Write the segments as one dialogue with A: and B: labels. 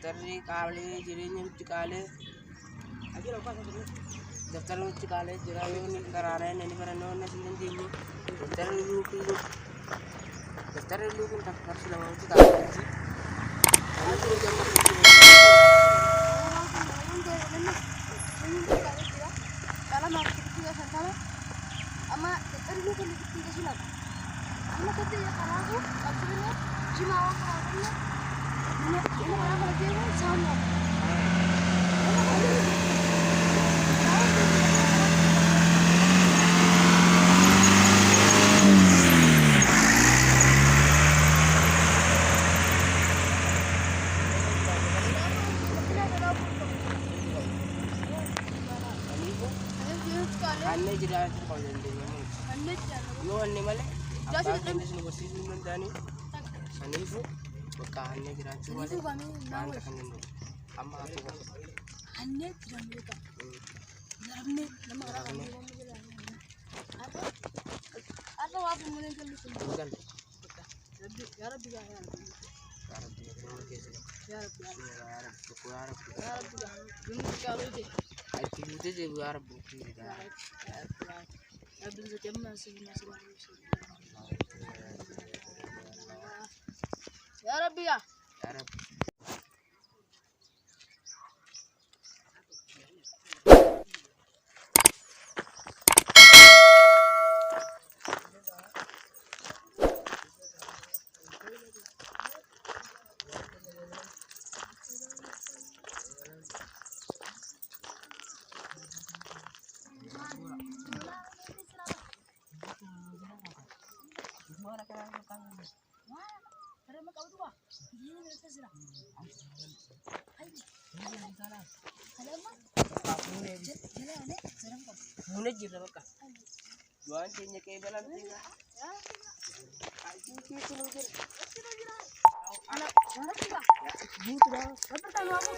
A: daftarri qaalee jireenya nutti qaalee daftarri nutti qaalee jira yoo ni karaara inni barannoo na sin dandeenye daftarri luukiin takkarsi lama nutti qaalee
B: ama daftarri luukiin nutti qaalee ama kete ya karago akhirnya cuma awalnya ini orang lagi sama
A: aneh jadi kalau jadi lu aneh malah apa jenis negosiasi dengan Dani sanifu bekahannya jiracu malah kan dulu ama aku
B: aneh tidak mereka jarangnya nama orang apa apa mulai dulu
A: bukan
B: ya Rabbi ya Rabbi ya Rabbi gimana kalau itu
A: itu juga Arab bukti
B: ya bisa jemma sih ya Rabbi ya
A: Arab Muna jira baka. Duaan cinya kayak belan tiga. Ya. Aji kita lu jira. Anak, mana tiga? Gitu dah. Pertama aku.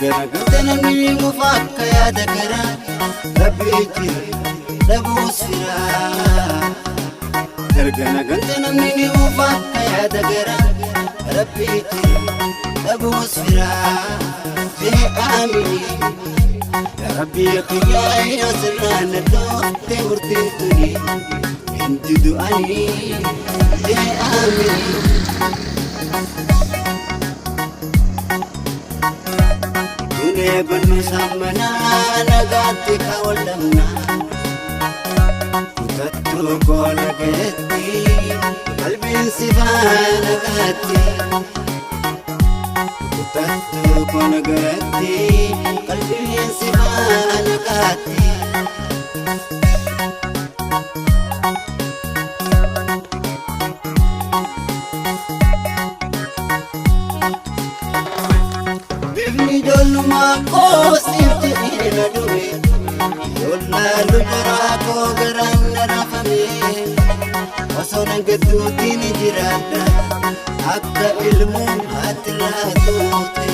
C: Gargara namni mufakka yaada gara rabbii jira dhabuus fira. Gargara namni mufakka yaada gara rabbii jira dhabuus fira. Jee aamini ya rabbii qiyyaa'ee asirraan dhoofte murtiin tuni hindi du'anii. Jee aamini. Banu samana nagati kawalamna kutattu kola gati qalbin sifana gati kutattu kola gati qalbin sifana gati Koosifti ina duwe yolla lujara ko garanna rafame osona gadduutiin jiraadha akka ilmuun hatirraatuute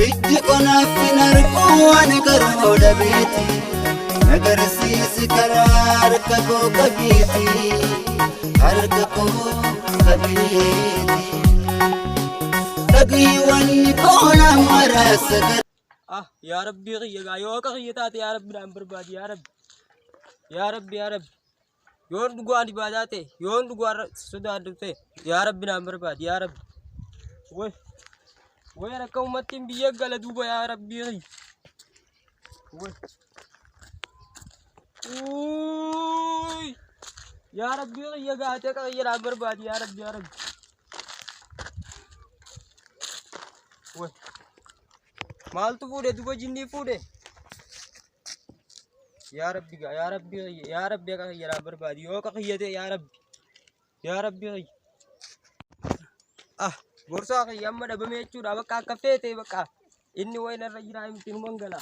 C: ijji konaafin arguu ani garuu dhabeeti nagarsiisi karaa harka koo qabiiti harka koo qabiiti.
A: Ya Rabbi ya gayo ka khiyata ya Rabbi dan berbadi ya Rabbi ya Rabbi ya Rabbi yon dugu andi badate yon dugu sudah adute ya Rabbi dan berbadi ya Rabbi woi nak kau matin biya gala duba ya Rabbi Woi. Uy. Ya Rabbi ya gaate ka ya Rabbi barbaadi ya Rabbi ya Rabbi. Woi. Maaltu fuudhe duba jinnii fuudhe. Ya Rabbi ka ya Rabbi ka ya Rabbi barbaadi yoo ka kiyyate ya Rabbi. Ya Rabbi. Ah, gorsa ka yamma dhabame jechuudha bakka akka feete bakka inni wayinarra jira miti nu mangala.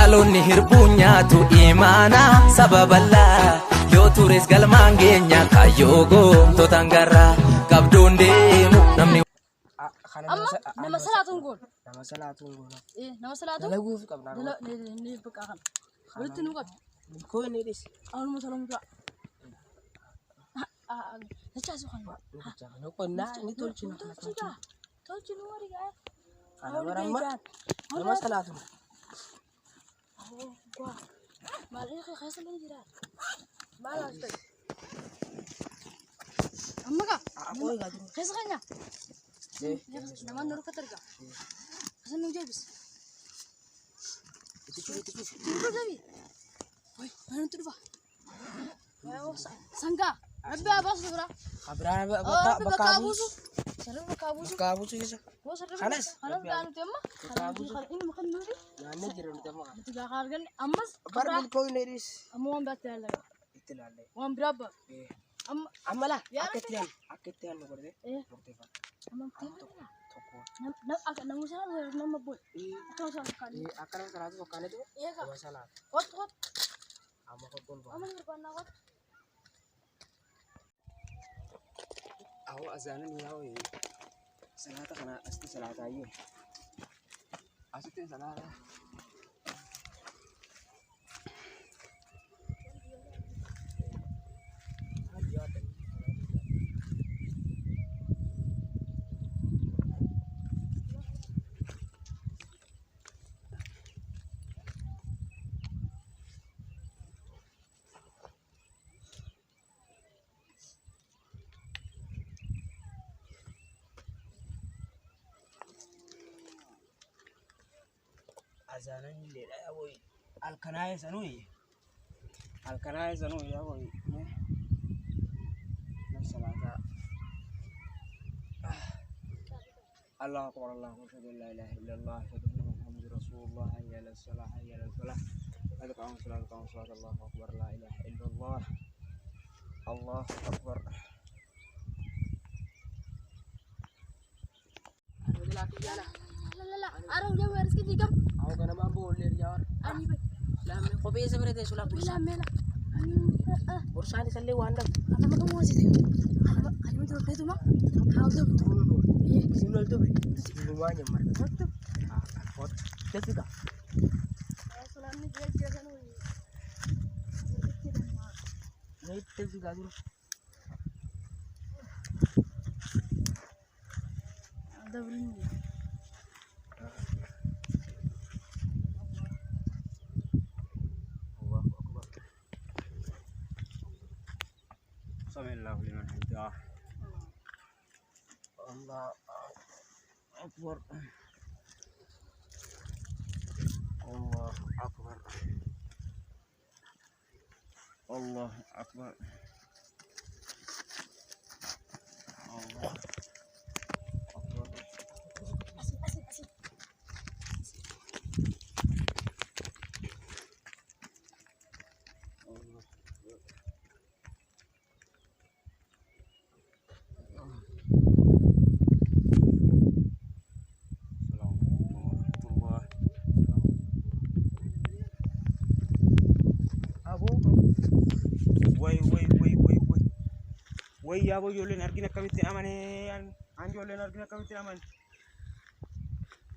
D: Dhaloonni hirbuu nyaatu imaana sababallaa yoo tures galmaan geenya kaayyoo goomtotaan garra qabdoon deemu namni.
B: Amma nama salaatuun goon.
A: Nama salaatuun goon.
B: Nama salaatuun.
A: Dalaguuf qabna.
B: Ni bakka kan. Walitti nu qabu.
A: Koo inni dhis.
B: Awwaluma salamu dura. Dachaasu kan.
A: Dachaasu qonnaa ni tolchina.
B: Tolchina warii gaa.
A: Ana baramma. Nama salaatuun.
B: Maal inni keessa lama jira. Maal as ta'e. Amma kaa. Keessa kanya. Nama nuruu katarga. Keessa nu jebis. Tidur Dewi. Woi, mana tu dua? Sangka. Rabbi abas tu berapa?
A: Kabrana
B: Bakabusu. Sering bakabusu.
A: Kabusu isa.
B: Oh sering.
A: Kanas.
B: Kanas anu tema. Ini makan dulu.
A: Nane jero tema.
B: Tiga hargan amas.
A: Barbil ko ini dis.
B: Amu wan batal lagi.
A: Itilale.
B: Wan berapa?
A: Amala. Aketian no berde. Berde pa.
B: Amam tiga. Agak namu sana nama boy. Itu sama kali.
A: Akan salatu kali tu.
B: Iya kak.
A: Salat.
B: Hot.
A: Ama ko pun ba.
B: Aman berpan awat.
A: Awo azanan yawo yi. Salata kana asti salata yi. Asti salata. Azanan le da yawo yi. Alkanaye sanui yawo yi. Na salata. الله أكبر الله أشهد أن لا إله إلا الله أشهد أن محمد رسول الله حي على الصلاة حي على الفلاح قد قامت الصلاة الله أكبر لا إله إلا الله الله أكبر.
B: La. Arang jauh harus kita.
A: Aku kena mampu lir jawar.
B: Ani baik.
A: Lame kopi sebenarnya sudah
B: Bila mela.
A: Bursa di sini wanda.
B: Apa mau kamu sih? Kalian tuh itu mah. Hal tuh.
A: Simbol tu ber. Semuanya mar. Betul. Kot. Jadi tak.
B: Selama ni dia kan ni.
A: Ni tu juga dulu.
B: Ada belum?
A: Bismillah liman hamidah. Allah Akbar. Allah Akbar. Allah Akbar. Allah Akbar.
B: Asik.
A: Wai ya bo jolen argina kamitti amane an jolen argina kamitti aman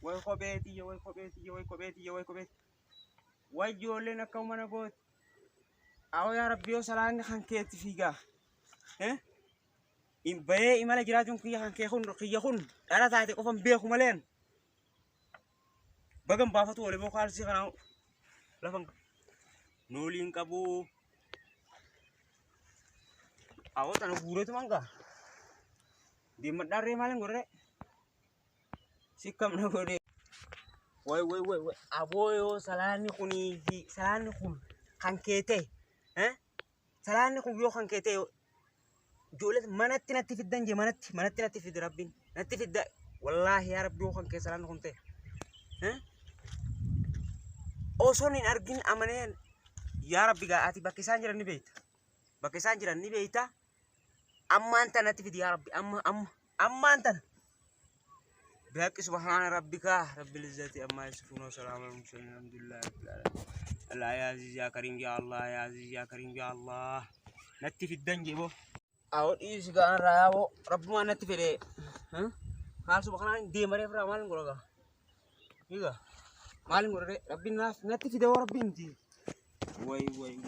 A: Way kopheetiyya way kopheetiyya way kopheetiyya way kopheet. Way ijoolleen akka mana goot. Awoo yaa Rabbi yoo salaanni kan keetti fiigaa. Bahee imala jiraachuun kiyya kun dhala taate qofan beeku maleen. Bagan baafatu wal immoo kaalsii kanaa lafan nooliin qabu. Awoo tana guureetu mangaa. Deemadhaarree maaliin godhee? Sikkam na godhee. Way. Aboo yoo salaanni kun kan keete. Salaanni kun yoo kan keete ijoollee manatti natti fiddan jee manatti natti fidde Rabbiin. Natti fidda wallaahi yaa Rabbi yoo kan kee salaanni kun ta'e. Osoon hin argin amanee yaa Rabbi ati bakka isaan jiran ni beekta. Bakka isaan jiran ni beekta. Ammaan tana natti fidi yaa Rabbi ammaan tana. بحق سبحان ربك رب العزة أما يصفون وسلام على المرسلين الحمد لله رب العالمين. الله يا عزيز يا كريم يا الله يا عزيز يا كريم يا الله. نتي في الدنيا بو. أول إيش كان رايو رب ما نتي في ده. قال سبحان دي مري فرا مالن غورغا. إيغا مالن غورغا ربي الناس نتي في ده ربي انتي. وي. وي.